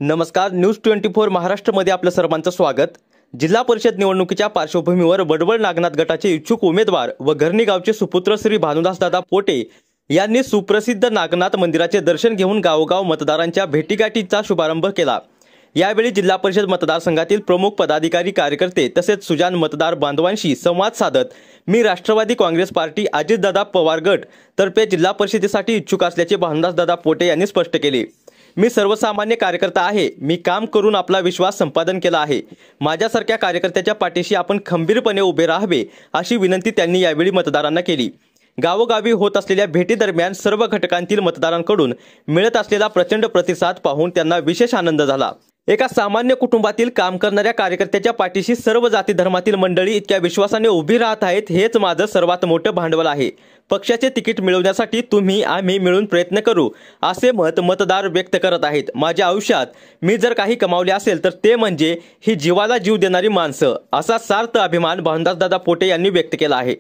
नमस्कार, न्यूज 24 महाराष्ट्रमध्ये आपलं सर्वांचं स्वागत। जिल्हा परिषद निवडणुकीच्या पार्श्वभूमीवर वडवळ नागनाथ गटाचे इच्छुक उमेदवार व घरणी गावचे सुपुत्र श्री भानुदास दादा पोटे यांनी सुप्रसिद्ध नागनाथ मंदिराचे दर्शन घेऊन गावोगाव मतदारांच्या भेटीगाठीचा शुभारंभ केला। यावेळी जिल्हा परिषद मतदारसंघातील प्रमुख पदाधिकारी, कार्यकर्ते तसेच सुजाण मतदार बांधवांशी संवाद साधत मी राष्ट्रवादी काँग्रेस पार्टी अजितदादा पवार गट तर्फे जिल्हा परिषदेसाठी इच्छुक असल्याचे भानुदास दादा पोटे यांनी स्पष्ट केले। मी सर्वसामान्य कार्यकर्ता आहे। मी काम करून आपला विश्वास संपादन केला आहे। माझ्यासारख्या कार्यकर्त्याच्या पाठीशी आपण खंबीरपणे उभे राहावे अशी विनंती त्यांनी यावेळी मतदारांना केली। गावोगावी होत असलेल्या भेटी दरम्यान सर्व घटकांतील मतदारांकडून मिळत असलेला प्रचंड प्रतिसाद पाहून त्यांना विशेष आनंद झाला। एका सामान्य कुटुंबातील काम करणाऱ्या कार्यकर्त्याच्या पाठीशी सर्व जाती धर्मातील मंडळी इतक्या विश्वासाने उभी राहत आहेत, हेच माझं सर्वात मोठं भांडवल आहे। पक्षाचे तिकीट मिळवण्यासाठी तुम्ही आम्ही मिळून प्रयत्न करू असे मत मतदार व्यक्त करत आहेत। माझ्या आयुष्यात मी जर काही कमावले असेल तर ते म्हणजे ही जीवाला जीव देणारी माणसं, असा सार्थ अभिमान भानुदास दादा पोटे यांनी व्यक्त केला आहे।